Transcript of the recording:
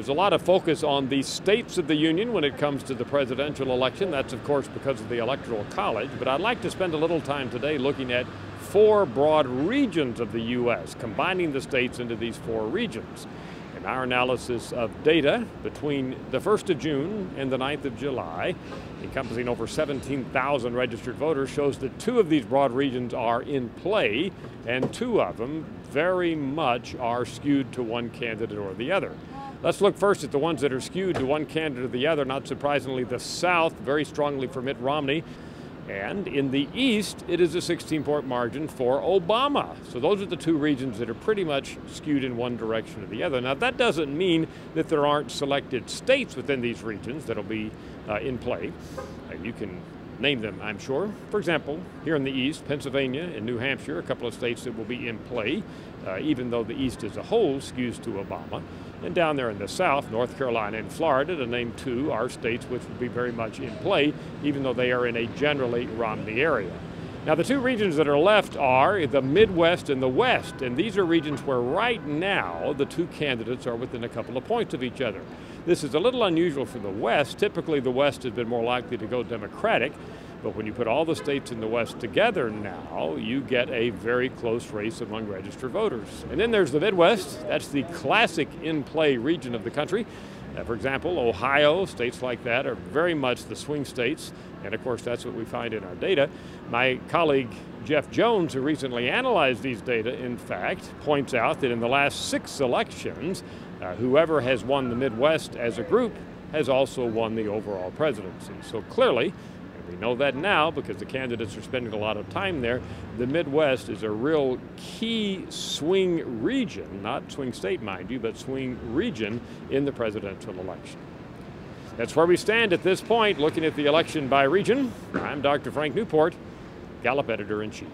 There's a lot of focus on the states of the union when it comes to the presidential election. That's, of course, because of the Electoral College. But I'd like to spend a little time today looking at 4 broad regions of the U.S., combining the states into these 4 regions. And our analysis of data between the 1st of June and the 9th of July, encompassing over 17,000 registered voters, shows that 2 of these broad regions are in play, and 2 of them very much are skewed to one candidate or the other. Let's look first at the ones that are skewed to one candidate or the other. Not surprisingly, the South very strongly for Mitt Romney. And in the East, it is a 16-point margin for Obama. So those are the 2 regions that are pretty much skewed in one direction or the other. Now, that doesn't mean that there aren't selected states within these regions that'll be in play. You can name them, I'm sure. For example, here in the East, Pennsylvania and New Hampshire, a couple of states that will be in play, even though the East as a whole skews to Obama. And down there in the South, North Carolina and Florida, to name 2, are states which will be very much in play, even though they are in a generally Romney area. Now, the 2 regions that are left are the Midwest and the West, and these are regions where right now the 2 candidates are within a couple of points of each other. This is a little unusual for the West. Typically, the West has been more likely to go Democratic, but when you put all the states in the West together now, you get a very close race among registered voters. And then there's the Midwest. That's the classic in-play region of the country. For example, Ohio, states like that are very much the swing states, and of course that's what we find in our data. My colleague Jeff Jones, who recently analyzed these data, in fact, points out that in the last 6 elections, whoever has won the Midwest as a group has also won the overall presidency. So clearly, we know that now because the candidates are spending a lot of time there, the Midwest is a real key swing region, not swing state, mind you, but swing region in the presidential election. That's where we stand at this point, looking at the election by region. I'm Dr. Frank Newport, Gallup Editor-in-Chief.